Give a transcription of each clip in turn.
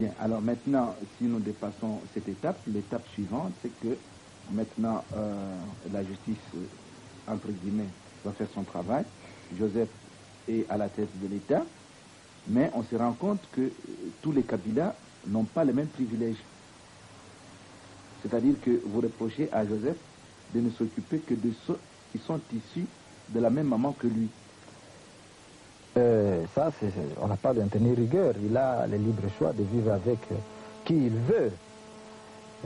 Bien, alors maintenant, si nous dépassons cette étape, l'étape suivante, c'est que maintenant la justice, entre guillemets, va faire son travail. Joseph est à la tête de l'État, mais on se rend compte que tous les Kabylas n'ont pas les mêmes privilèges. C'est-à-dire que vous reprochez à Joseph de ne s'occuper que de ceux qui sont issus de la même maman que lui. Ça, on n'a pas d'en tenir rigueur. Il a le libre choix de vivre avec qui il veut.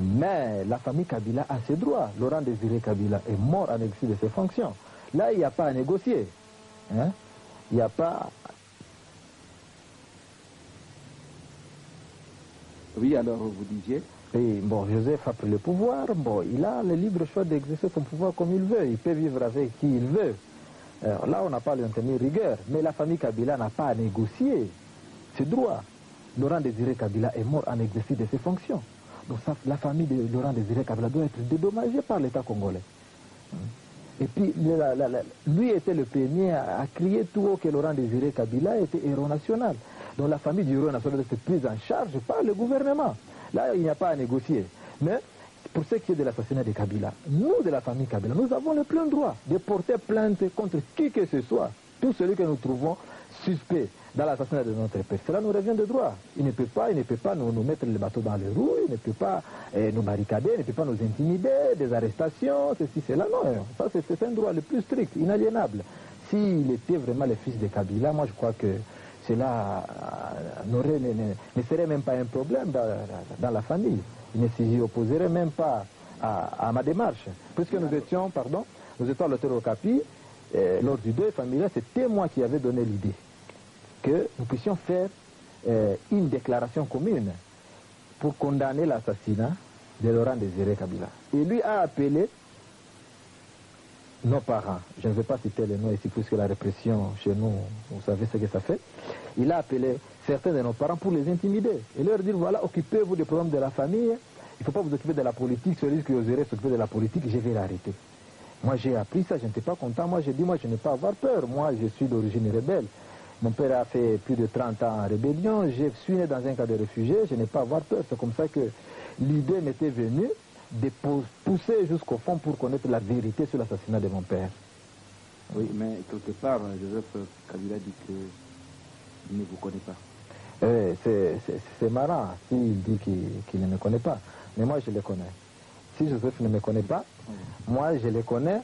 Mais la famille Kabila a ses droits. Laurent Désiré Kabila est mort en exercice de ses fonctions. Là, il n'y a pas à négocier. Hein? Il n'y a pas... Oui, alors vous disiez... Et bon, Joseph a pris le pouvoir. Bon, il a le libre choix d'exercer son pouvoir comme il veut. Il peut vivre avec qui il veut. Alors là, on n'a pas à lui en tenir rigueur. Mais la famille Kabila n'a pas à négocier ses droits. Laurent Désiré Kabila est mort en exercice de ses fonctions. Donc ça, la famille de Laurent Désiré Kabila doit être dédommagée par l'État congolais. Et puis, lui était le premier à crier tout haut que Laurent Désiré Kabila était héros national. Donc la famille du héros national doit être prise en charge par le gouvernement. Là, il n'y a pas à négocier. Mais pour ce qui est de l'assassinat de Kabila, nous, de la famille Kabila, nous avons le plein droit de porter plainte contre qui que ce soit, tout celui que nous trouvons suspect dans l'assassinat de notre père. Cela nous revient de droit. Il ne peut pas nous mettre le bateau dans les roues, il ne peut pas nous barricader, il ne peut pas nous intimider, des arrestations, ceci, cela. Non, ça c'est un droit le plus strict, inaliénable. S'il était vraiment le fils de Kabila, moi je crois que cela ne serait même pas un problème dans la famille. Il ne s'y opposerait même pas à ma démarche. Puisque nous étions à l'hôtel Okapi, lors du deuil familial, c'était moi qui avais donné l'idée que nous puissions faire une déclaration commune pour condamner l'assassinat de Laurent Désiré Kabila. Et lui a appelé nos parents, je ne vais pas citer les noms ici puisque la répression chez nous, vous savez ce que ça fait. Il a appelé certains de nos parents pour les intimider et leur dire voilà, occupez-vous des problèmes de la famille, il ne faut pas vous occuper de la politique, celui qui oserait s'occuper de la politique, je vais l'arrêter. Moi j'ai appris ça, je n'étais pas content, moi j'ai dit moi je n'ai pas à avoir peur, moi je suis d'origine rebelle. Mon père a fait plus de 30 ans en rébellion, je suis né dans un cas de réfugié, je n'ai pas à avoir peur. C'est comme ça que l'idée m'était venue de pousser jusqu'au fond pour connaître la vérité sur l'assassinat de mon père. Oui, mais quelque part, Joseph Kabila dit qu'il ne vous connaît pas. C'est marrant s'il dit qu'il ne me connaît pas, mais moi je le connais. Si Joseph ne me connaît pas, moi je le connais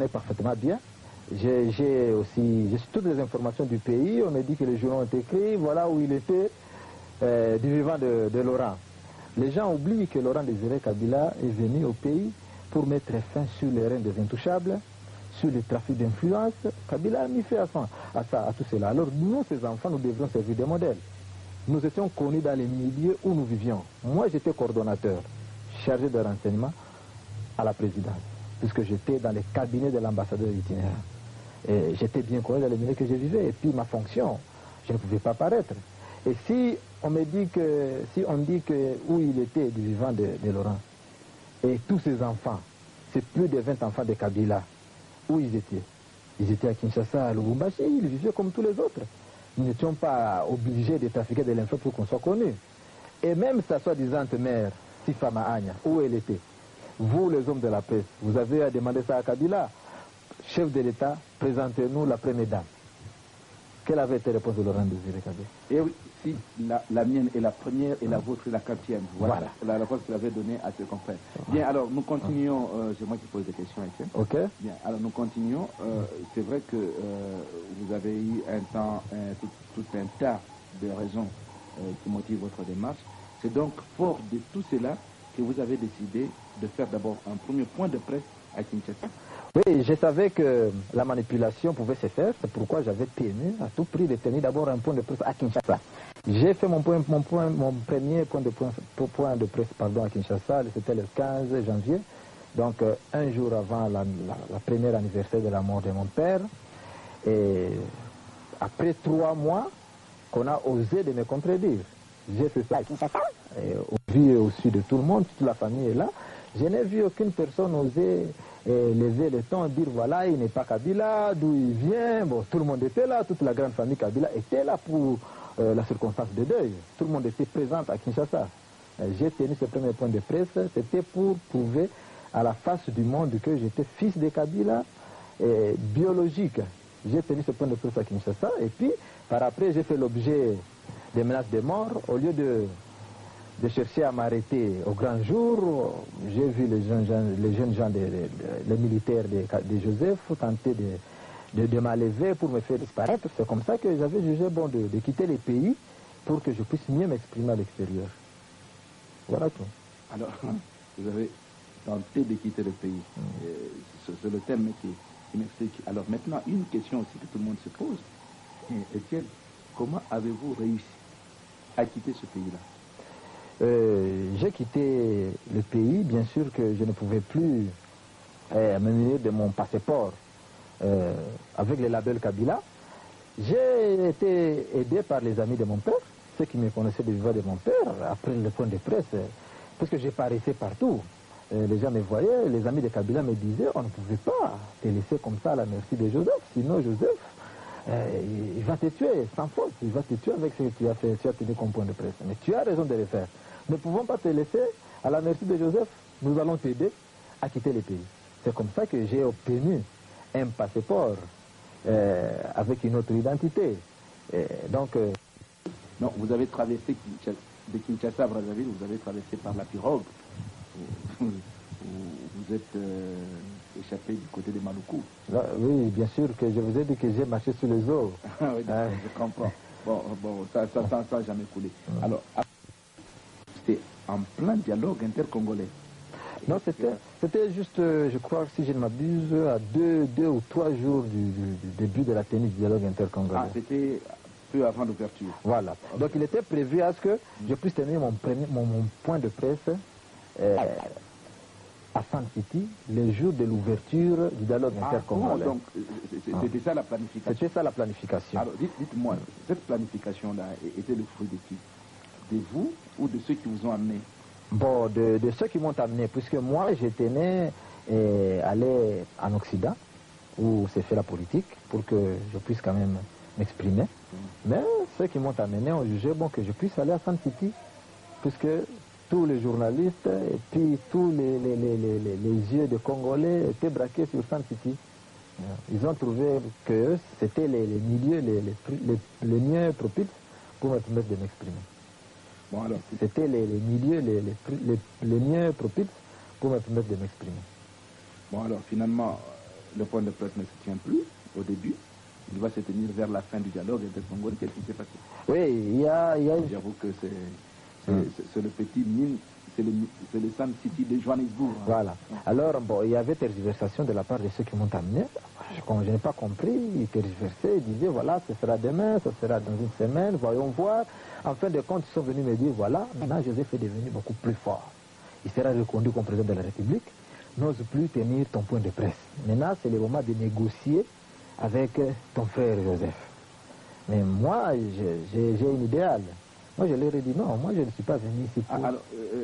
parfaitement bien. J'ai toutes les informations du pays, on me dit que les journaux ont écrit, voilà où il était du vivant de Laurent. Les gens oublient que Laurent Désiré Kabila est venu au pays pour mettre fin sur les règnes des intouchables, sur le trafic d'influence. Kabila a mis fin à tout cela. Alors nous, ces enfants, nous devrions servir de modèle. Nous étions connus dans les milieux où nous vivions. Moi, j'étais coordonnateur, chargé de renseignement à la présidence, puisque j'étais dans les cabinets de l'ambassadeur itinérant. Et j'étais bien connu dans les milieux que je vivais. Et puis ma fonction, je ne pouvais pas paraître. Et si on dit que où il était du vivant de Laurent, et tous ses enfants, c'est plus de 20 enfants de Kabila, où ils étaient? Ils étaient à Kinshasa, à Lubumbashi, ils vivaient comme tous les autres. Nous n'étions pas obligés de trafiquer de l'info pour qu'on soit connus. Et même sa soi-disant mère, Sifama Agna, où elle était? Vous, les hommes de la presse, vous avez à demander ça à Kabila. Chef de l'État, présentez-nous la première dame. Quelle avait été la réponse de Laurent Désiré Kabila? Et oui, si la mienne est la première et la vôtre est la 4e. Voilà la réponse que vous avez donnée à ce confrère. Bien, alors nous continuons. C'est moi qui pose des questions, Etienne. Ok. Bien, alors nous continuons. C'est vrai que vous avez eu tout un tas de raisons qui motivent votre démarche. C'est donc fort de tout cela que vous avez décidé de faire d'abord un premier point de presse à Kinshasa. Oui, je savais que la manipulation pouvait se faire, c'est pourquoi j'avais tenu à tout prix de tenir d'abord un point de presse à Kinshasa. J'ai fait mon premier point de presse à Kinshasa, c'était le 15 janvier, donc un jour avant la première anniversaire de la mort de mon père. Et après 3 mois, qu'on a osé de me contredire. J'ai fait ça à Kinshasa, au vu et au su de tout le monde, toute la famille est là. Je n'ai vu aucune personne oser lever le ton, dire voilà, il n'est pas Kabila, d'où il vient. Bon, tout le monde était là, toute la grande famille Kabila était là pour la circonstance de deuil. Tout le monde était présent à Kinshasa. J'ai tenu ce premier point de presse, c'était pour prouver à la face du monde que j'étais fils de Kabila, biologique. J'ai tenu ce point de presse à Kinshasa, et puis par après j'ai fait l'objet des menaces de mort. Au lieu de chercher à m'arrêter au grand jour, j'ai vu les jeunes gens, les militaires de Joseph tenter de m'enlever pour me faire disparaître. C'est comme ça que j'avais jugé bon de quitter le pays pour que je puisse mieux m'exprimer à l'extérieur. Voilà tout. Alors, vous avez tenté de quitter le pays. C'est le thème qui m'explique. Alors maintenant, une question aussi que tout le monde se pose. Étienne, comment avez-vous réussi à quitter ce pays-là? J'ai quitté le pays, bien sûr que je ne pouvais plus me munir de mon passeport avec le label Kabila. J'ai été aidé par les amis de mon père, ceux qui me connaissaient du vivant de mon père, après le point de presse, parce que j'apparaissais partout. Les gens me voyaient, les amis de Kabila me disaient, on ne pouvait pas te laisser comme ça à la merci de Joseph, sinon Joseph, il va te tuer sans faute, il va te tuer avec ce que tu as fait, tu as tenu comme point de presse. Mais tu as raison de le faire. Nous ne pouvons pas te laisser à la merci de Joseph, nous allons t'aider à quitter le pays. C'est comme ça que j'ai obtenu un passeport avec une autre identité. Non, vous avez traversé de Kinshasa à Brazzaville, vous avez traversé par la pirogue. Vous êtes échappé du côté de Maluku. Là, oui, bien sûr que je vous ai dit que j'ai marché sur les eaux. Oui, je comprends. Bon, ça n'a jamais coulé. Alors, c'était en plein dialogue intercongolais. Non, c'était juste, je crois, si je ne m'abuse, à deux ou 3 jours du début de la tenue du dialogue intercongolais. Ah, c'était peu avant l'ouverture. Voilà. Okay. Donc il était prévu à ce que je puisse tenir mon point de presse à San City le jour de l'ouverture du dialogue intercongolais. Donc c'était ça la planification. C'était ça la planification. Alors dites-moi, cette planification-là était le fruit de qui? De vous ou de ceux qui vous ont amené? Bon, de ceux qui m'ont amené, puisque moi je tenais à aller en Occident, où s'est fait la politique, pour que je puisse quand même m'exprimer. Mais ceux qui m'ont amené ont jugé bon que je puisse aller à San City, puisque tous les journalistes et puis tous les yeux des Congolais étaient braqués sur San City. Ils ont trouvé que c'était les milieux les mieux propices pour me permettre de m'exprimer. Bon, alors, c'était les milieux les mieux propices pour me permettre de m'exprimer. Bon, alors finalement, le point de presse ne se tient plus au début. Il va se tenir vers la fin du dialogue intercongolais. Qu'est-ce qui s'est passé? Oui, il y a... J'avoue que c'est le petit mine, c'est le San City de Johannesburg. Hein. Voilà. Alors, bon, il y avait tergiversation de la part de ceux qui m'ont amené. Je n'ai pas compris, ils tergiversaient, ils disaient, voilà, ce sera demain, ce sera dans une semaine, voyons voir. En fin de compte, ils sont venus me dire, voilà, maintenant Joseph est devenu beaucoup plus fort. Il sera reconduit comme président de la République, n'ose plus tenir ton point de presse. Maintenant, c'est le moment de négocier avec ton frère Joseph. Mais moi, j'ai une idéale. Moi, je leur ai dit non, moi, je ne suis pas venu ici pour... Alors,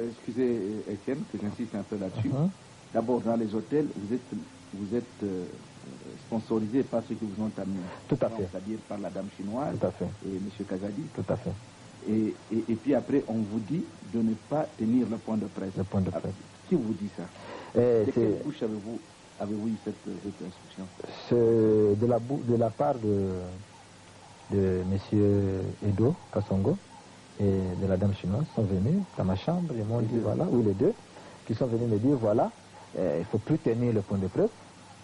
excusez, Étienne, que j'insiste un peu là-dessus. D'abord, dans les hôtels, vous êtes sponsorisé par ceux qui vous ont amené. Tout à fait. C'est-à-dire par la dame chinoise. Tout à fait. Et M. Kazadi. Tout à fait. Et puis après, on vous dit de ne pas tenir le point de presse. Le point de presse. Qui vous dit ça? De quelle bouche avez-vous eu cette instruction? C'est de la part de M. Edo Kasongo et de la dame chinoise sont venus dans ma chambre et m'ont dit voilà, oui les deux, qui sont venus me dire voilà, il ne faut plus tenir le point de presse.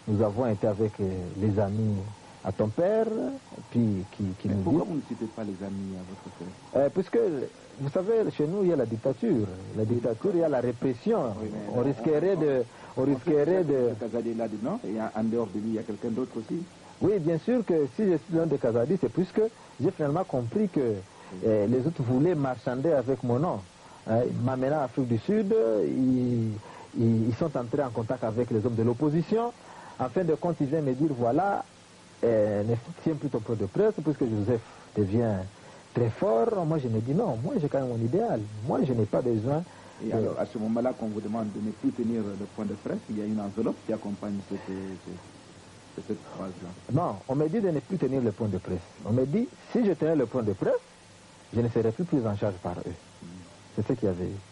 Nous avons été avec les amis à ton père, puis qui nous dit... Pourquoi vous ne citez pas les amis à votre père? Puisque, vous savez, chez nous, il y a la dictature. La dictature, il y a la répression. Oui, on risquerait de... Kazadi là dedans, et en dehors de lui, il y a quelqu'un d'autre aussi? Oui, bien sûr que si je suis l'un de Kazadi, c'est puisque j'ai finalement compris que les autres voulaient marchander avec mon nom. M'amenant en Afrique du Sud, ils sont entrés en contact avec les hommes de l'opposition. En fin de compte, ils viennent me dire, voilà, ne tiens plus ton point de presse, puisque Joseph devient très fort. Moi, je me dis non, moi, j'ai quand même mon idéal. Moi, je n'ai pas besoin... Et alors, à ce moment-là, qu'on vous demande de ne plus tenir le point de presse, il y a une enveloppe qui accompagne cette phrase-là. Non, on me dit de ne plus tenir le point de presse. On me dit, si je tenais le point de presse, je ne serai plus pris en charge par eux. C'est ce qu'il y avait eu.